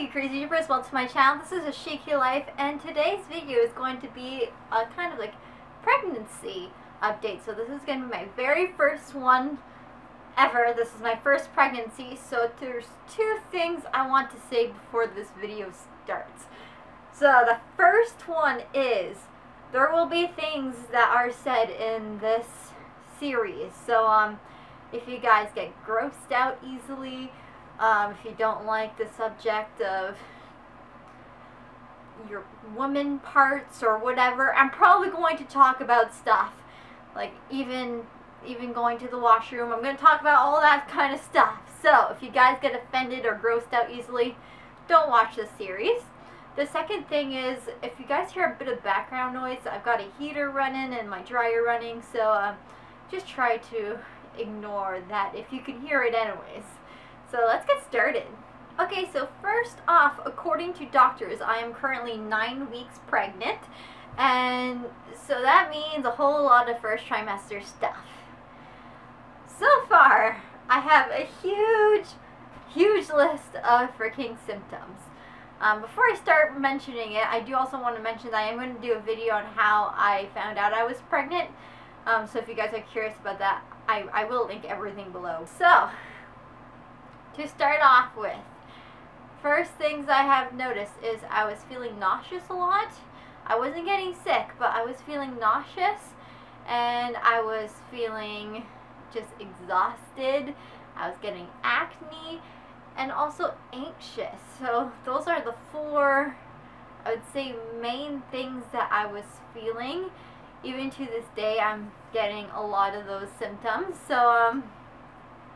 you crazy Jeepers, welcome to my channel. This is a Sheiky life, and today's video is going to be a kind of like pregnancy update. So this is going to be my very first one ever. This is my first pregnancy, so there's two things I want to say before this video starts. So the first one is there will be things that are said in this series. So if you guys get grossed out easily, if you don't like the subject of your woman parts or whatever, I'm probably going to talk about stuff like even going to the washroom. I'm going to talk about all that kind of stuff. So if you guys get offended or grossed out easily, don't watch this series. The second thing is, if you guys hear a bit of background noise, I've got a heater running and my dryer running, so just try to ignore that if you can hear it anyways. So let's get started. Okay, so first off, according to doctors, I am currently 9 weeks pregnant, and so that means a whole lot of first trimester stuff. So far, I have a huge list of freaking symptoms. Before I start mentioning it, I do also want to mention that I am going to do a video on how I found out I was pregnant. So if you guys are curious about that, I will link everything below. So, to start off with, first things I have noticed is I was feeling nauseous a lot. I wasn't getting sick, but I was feeling nauseous, and I was feeling just exhausted. I was getting acne, and also anxious. So those are the four, I would say, main things that I was feeling. Even to this day, I'm getting a lot of those symptoms. So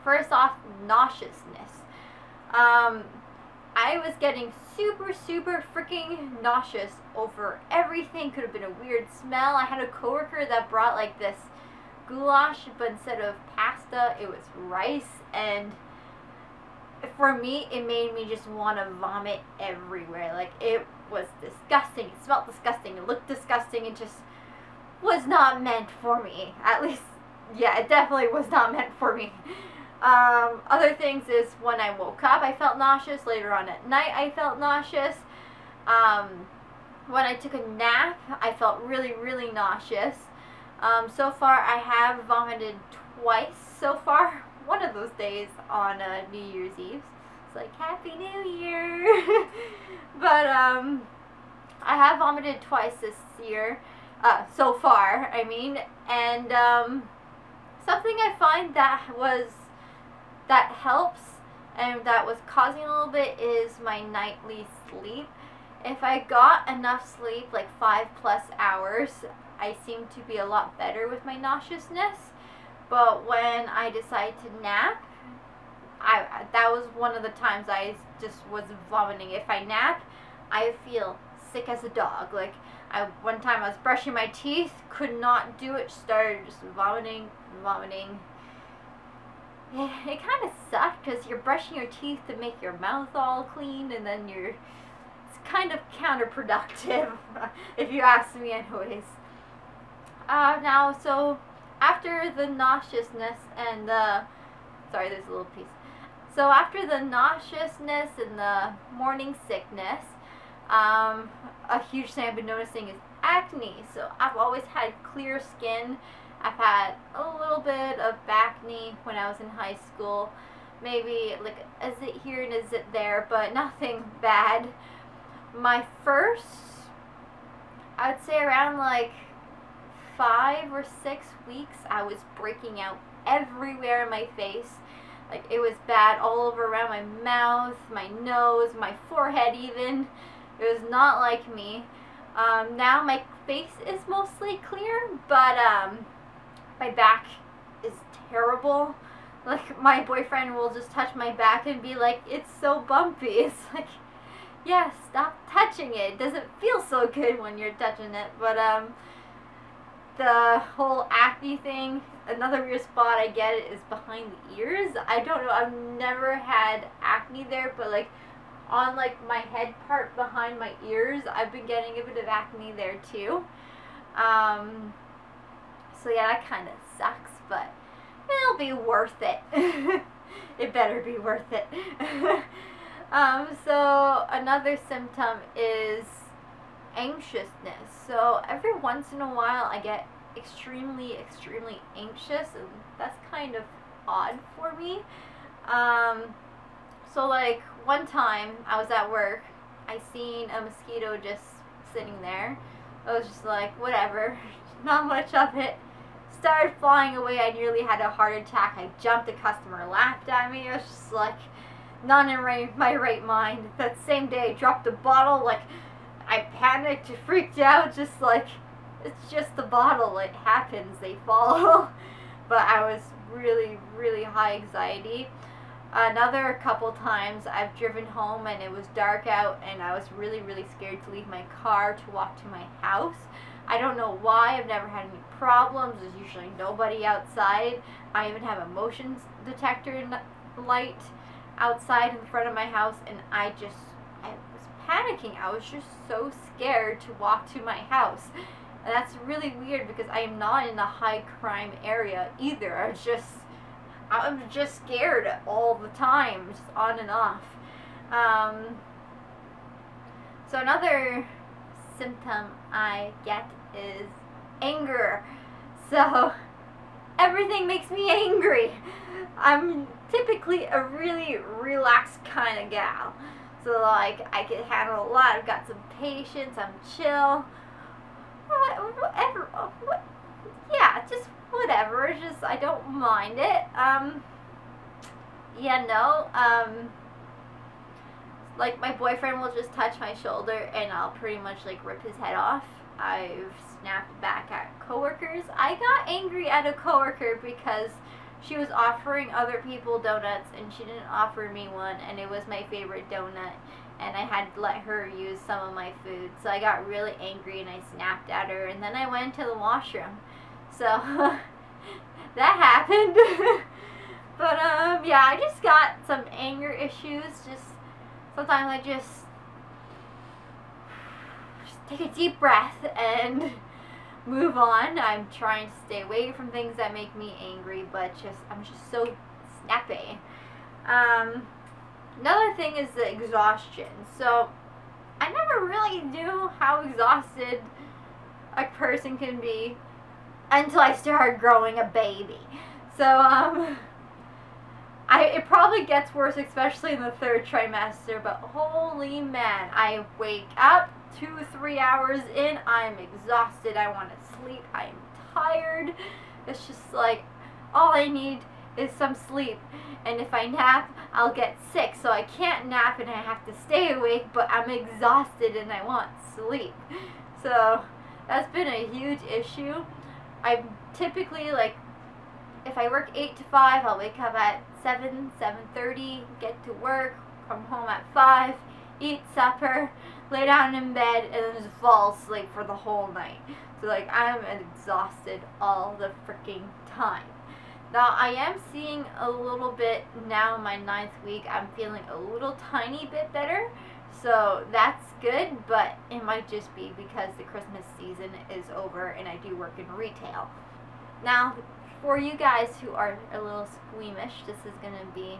first off, nauseousness. I was getting super freaking nauseous over everything. Could have been a weird smell. I had a coworker that brought like this goulash, but instead of pasta, it was rice, and for me, it made me just want to vomit everywhere. Like, it was disgusting. It smelled disgusting. It looked disgusting. It just was not meant for me. At least, yeah, it definitely was not meant for me. Other things is when I woke up, I felt nauseous. Later on at night, I felt nauseous. When I took a nap, I felt really nauseous. So far, I have vomited twice so far. One of those days on New Year's Eve. It's like, Happy New Year! But, I have vomited twice this year. So far, I mean. And, something I find that helps and that was causing a little bit is my nightly sleep. If I got enough sleep, like 5+ hours, I seem to be a lot better with my nauseousness. But when I decided to nap, that was one of the times I just was vomiting. If I nap, I feel sick as a dog. Like, one time I was brushing my teeth, could not do it, started just vomiting. It kind of sucked because you're brushing your teeth to make your mouth all clean, and then it's kind of counterproductive, if you ask me anyways. Now, so after the nauseousness and sorry, there's a little piece. So after the nauseousness and the morning sickness, a huge thing I've been noticing is acne. So I've always had clear skin. I've had a little bit of acne when I was in high school. Maybe like a zit here and a zit there, but nothing bad. My first, I would say around like 5 or 6 weeks, I was breaking out everywhere in my face. Like, it was bad all over around my mouth, my nose, my forehead even. It was not like me. Now my face is mostly clear, but my back is terrible. Like, my boyfriend will just touch my back and be like, it's so bumpy. It's like, yeah, stop touching it. It doesn't feel so good when you're touching it. But the whole acne thing, another weird spot I get it is behind the ears. I don't know, I've never had acne there, but like on like my head part behind my ears, I've been getting a bit of acne there too. So yeah, that kind of sucks, but it'll be worth it. It better be worth it. So another symptom is anxiousness. So every once in a while I get extremely anxious, and that's kind of odd for me. So like one time I was at work, I seen a mosquito just sitting there. I was just like, whatever, not much of it. Started flying away. I nearly had a heart attack. I jumped. A customer laughed at me. I was just like, not in my right mind. That same day, I dropped a bottle. Like, I panicked, freaked out. Just like, it's just the bottle. It happens. They fall. But I was really high anxiety. Another couple times I've driven home and it was dark out and I was really scared to leave my car to walk to my house. I don't know why. I've never had any problems. There's usually nobody outside. I even have a motion detector light outside in front of my house, and I was panicking. I was just so scared to walk to my house. And that's really weird because I am not in a high crime area either. I'm just scared all the time, just on and off. So another symptom I get is anger. So everything makes me angry. I'm typically a really relaxed kind of gal. So like I can handle a lot. I've got some patience. I'm chill. Whatever. Yeah, just whatever. It's just I don't mind it. Like my boyfriend will just touch my shoulder and I'll pretty much like rip his head off. I've snapped back at coworkers. I got angry at a coworker because she was offering other people donuts and she didn't offer me one, and it was my favorite donut, and I had to let her use some of my food. So I got really angry and I snapped at her, and then I went to the washroom. So that happened. But yeah, I just got some anger issues. Just sometimes I just take a deep breath and move on. I'm trying to stay away from things that make me angry, but I'm just so snappy. Another thing is the exhaustion. So I never really knew how exhausted a person can be until I started growing a baby. So it probably gets worse, especially in the 3rd trimester, but holy man, I wake up 2-3 hours in, I'm exhausted, I want to sleep, I'm tired. It's just like, all I need is some sleep, and if I nap, I'll get sick, so I can't nap and I have to stay awake, but I'm exhausted and I want sleep. So that's been a huge issue. I'm typically like, if I work 8 to 5, I'll wake up at 7:30, get to work, come home at 5, eat supper, lay down in bed, and then just fall asleep for the whole night. So like, I'm exhausted all the freaking time. Now I am seeing a little bit now in my 9th week. I'm feeling a little tiny bit better. So that's good, but it might just be because the Christmas season is over and I do work in retail. Now, for you guys who are a little squeamish, this is going to be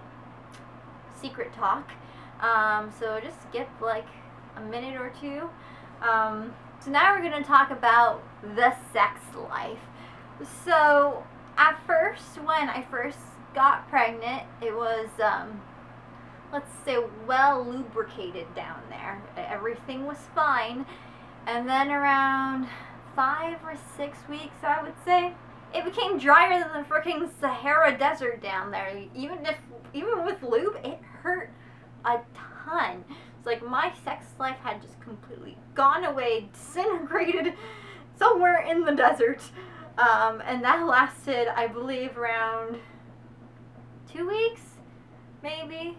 secret talk. So just skip like a minute or two. So now we're going to talk about the sex life. So at first, when I first got pregnant, it was, let's say, well lubricated down there. Everything was fine. And then around 5 or 6 weeks, I would say, it became drier than the freaking Sahara Desert down there. Even with lube, it hurt a ton. It's like my sex life had just completely gone away, disintegrated somewhere in the desert. And that lasted, I believe, around 2 weeks, maybe.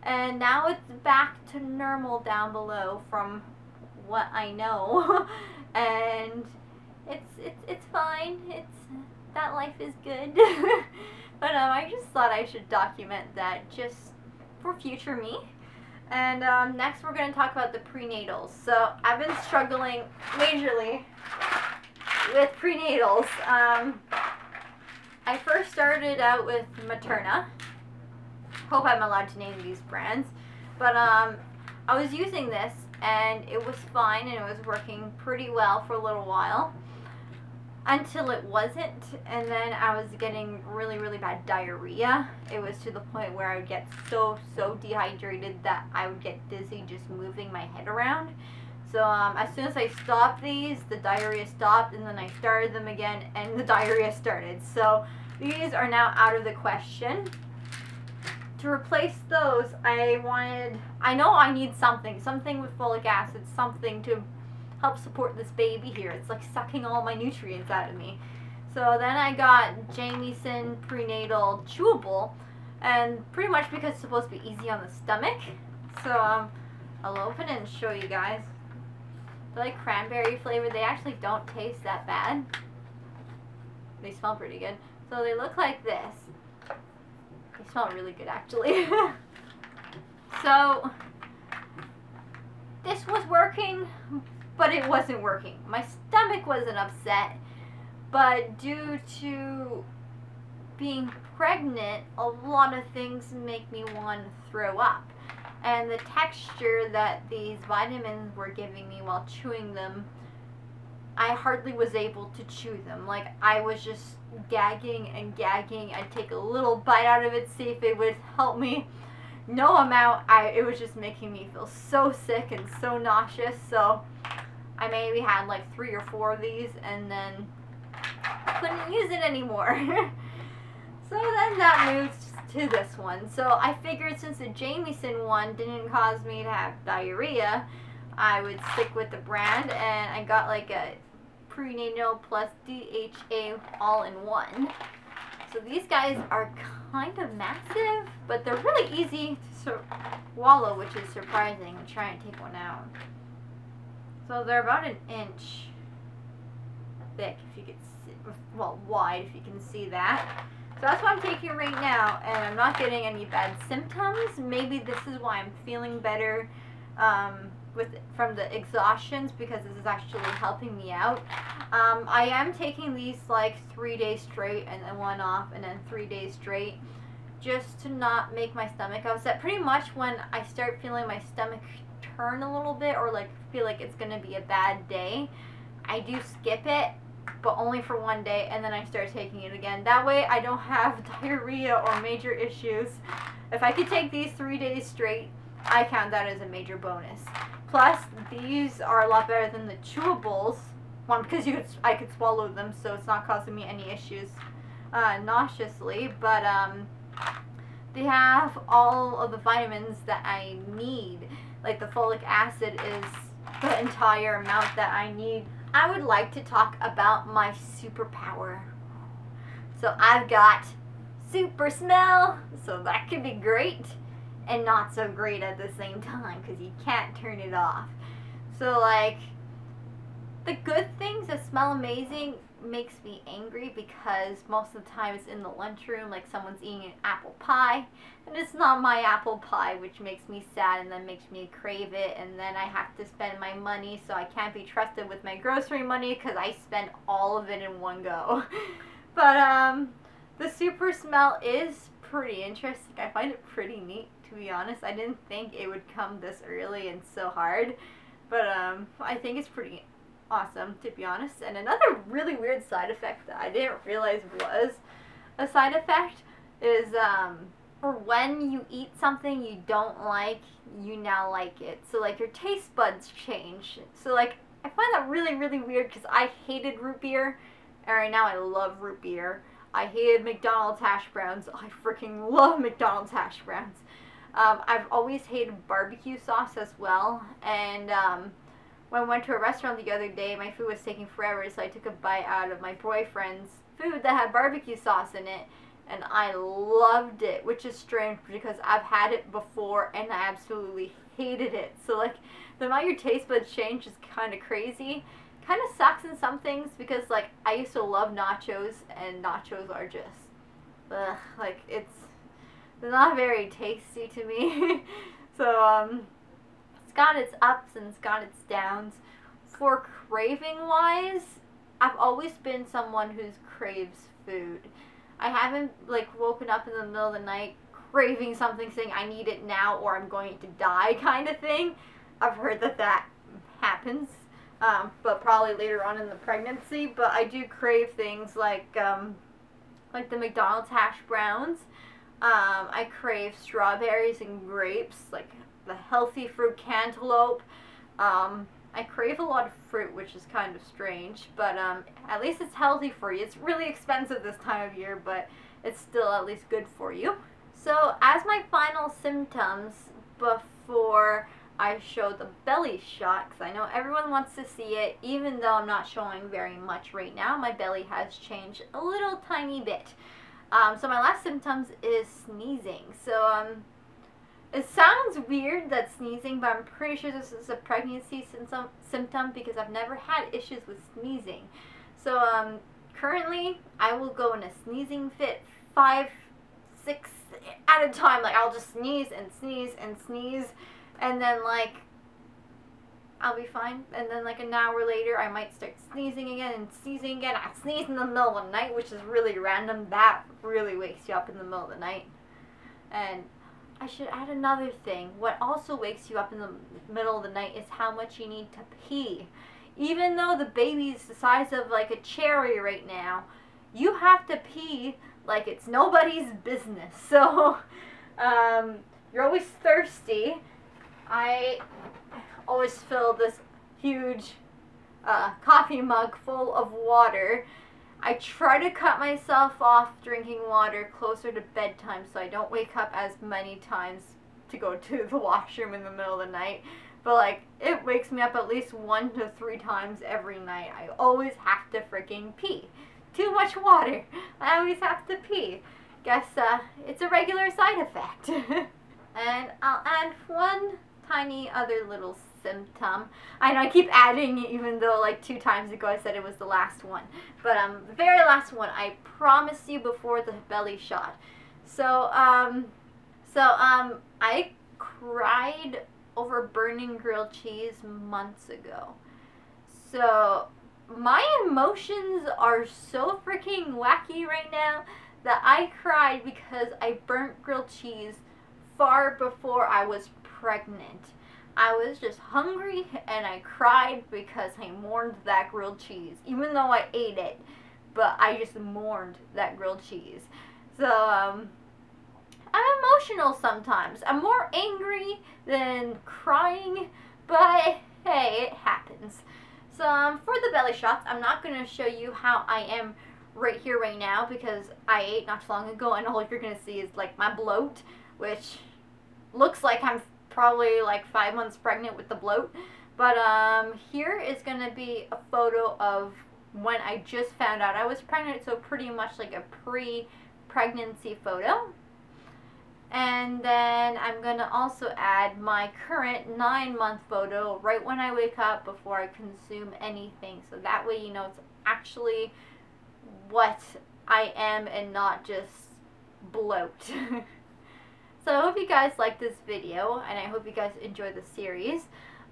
And now it's back to normal down below from what I know. And it's fine. That life is good. But I just thought I should document that just for future me. And next we're going to talk about the prenatals. So I've been struggling majorly with prenatals. I first started out with Materna. Hope I'm allowed to name these brands. But I was using this and it was fine and it was working pretty well for a little while. Until it wasn't, and then I was getting really, really bad diarrhea. It was to the point where I would get so dehydrated that I would get dizzy just moving my head around. So as soon as I stopped these, the diarrhea stopped, and then I started them again, and the diarrhea started. So these are now out of the question. To replace those, I know I need something with folic acid, something to help support this baby here. It's like sucking all my nutrients out of me. So then I got Jamieson Prenatal Chewable, and pretty much because it's supposed to be easy on the stomach. So I'll open it and show you guys. They're like cranberry flavor. They actually don't taste that bad. They smell pretty good. So they look like this. They smell really good actually. So this was working, but it wasn't working. My stomach wasn't upset, but due to being pregnant, a lot of things make me want to throw up. And the texture that these vitamins were giving me while chewing them, I hardly was able to chew them. Like, I was just gagging and gagging. I'd take a little bite out of it, see if it would help me. No amount. It was just making me feel so sick and so nauseous. So I maybe had like 3 or 4 of these and then couldn't use it anymore. So then that moved to this one. So I figured since the Jamieson one didn't cause me to have diarrhea, I would stick with the brand, and I got like a Prenatal plus DHA all-in-one. So these guys are kind of massive, but they're really easy to swallow, which is surprising. I'm trying to take one out. So they're about 1 inch thick, if you could see, well, wide, if you can see that. So that's what I'm taking right now, and I'm not getting any bad symptoms. Maybe this is why I'm feeling better from the exhaustions, because this is actually helping me out. I am taking these like 3 days straight, and then 1 off, and then 3 days straight, just to not make my stomach upset. Pretty much when I start feeling my stomach turn a little bit, or like feel like it's gonna be a bad day, I do skip it, but only for 1 day, and then I start taking it again. That way I don't have diarrhea or major issues. If I could take these 3 days straight, I count that as a major bonus. Plus, these are a lot better than the chewables. One, because I could swallow them, so it's not causing me any issues nauseously. But they have all of the vitamins that I need. Like the folic acid is the entire amount that I need. I would like to talk about my superpower. So I've got super smell, so that could be great and not so great at the same time, because you can't turn it off. So like, the good things that smell amazing makes me angry, because most of the time it's in the lunchroom, like someone's eating an apple pie, and it's not my apple pie, which makes me sad and then makes me crave it, and then I have to spend my money, so I can't be trusted with my grocery money because I spend all of it in one go. But the super smell is pretty interesting. I find it pretty neat, to be honest. I didn't think it would come this early and so hard, but I think it's pretty awesome, to be honest. And another really weird side effect that I didn't realize was a side effect is for when you eat something you don't like, you now like it. So like your taste buds change. So like, I find that really, really weird, because I hated root beer, and right now I love root beer. I hated McDonald's hash browns. I freaking love McDonald's hash browns. I've always hated barbecue sauce as well, and when I went to a restaurant the other day, my food was taking forever, so I took a bite out of my boyfriend's food that had barbecue sauce in it, and I loved it, which is strange because I've had it before and I absolutely hated it. So like, the amount your taste buds change is kind of crazy. Kind of sucks in some things, because like, I used to love nachos, and nachos are just, ugh, like, they're not very tasty to me. So it's got its ups and it's got its downs. For craving wise, I've always been someone who craves food. I haven't like woken up in the middle of the night craving something, saying I need it now or I'm going to die kind of thing. I've heard that happens, but probably later on in the pregnancy. But I do crave things like the McDonald's hash browns. I crave strawberries and grapes, like the healthy fruit cantaloupe. I crave a lot of fruit, which is kind of strange, but at least it's healthy for you. It's really expensive this time of year, but it's still at least good for you. So as my final symptoms before I show the belly shot, because I know everyone wants to see it, even though I'm not showing very much right now. My belly has changed a little tiny bit. So my last symptoms is sneezing. So it sounds weird that sneezing, but I'm pretty sure this is a pregnancy symptom because I've never had issues with sneezing. So currently I will go in a sneezing fit 5, 6 at a time. Like I'll just sneeze and sneeze and sneeze, and then like I'll be fine. And then like an hour later I might start sneezing again and sneezing again. I sneeze in the middle of the night, which is really random. That really wakes you up in the middle of the night. And I should add another thing. What also wakes you up in the middle of the night is how much you need to pee. Even though the baby's the size of like a cherry right now, you have to pee like it's nobody's business. So you're always thirsty. I always fill this huge coffee mug full of water. I try to cut myself off drinking water closer to bedtime so I don't wake up as many times to go to the washroom in the middle of the night. But like, it wakes me up at least 1 to 3 times every night. I always have to freaking pee. Too much water. I always have to pee. Guess it's a regular side effect. And I'll add one tiny other little symptom. I know I keep adding, even though like 2 times ago I said it was the last one. But the very last one, I promised you before the belly shot. So I cried over burning grilled cheese months ago. So my emotions are so freaking wacky right now that I cried because I burnt grilled cheese far before I was pregnant. I was just hungry and I cried because I mourned that grilled cheese, even though I ate it, but I just mourned that grilled cheese. So I'm emotional sometimes. I'm more angry than crying, but hey, it happens. So for the belly shots, I'm not going to show you how I am right here right now because I ate not too long ago, and all you're going to see is like my bloat, which looks like I'm probably like 5 months pregnant with the bloat. But here is going to be a photo of when I just found out I was pregnant, so pretty much like a pre-pregnancy photo. And then I'm going to also add my current 9-month photo right when I wake up before I consume anything. So that way you know it's actually what I am and not just bloat. So I hope you guys like this video, and I hope you guys enjoy the series.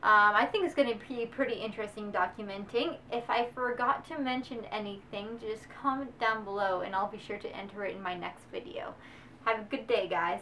I think it's going to be pretty interesting documenting. If I forgot to mention anything, just comment down below and I'll be sure to enter it in my next video. Have a good day, guys.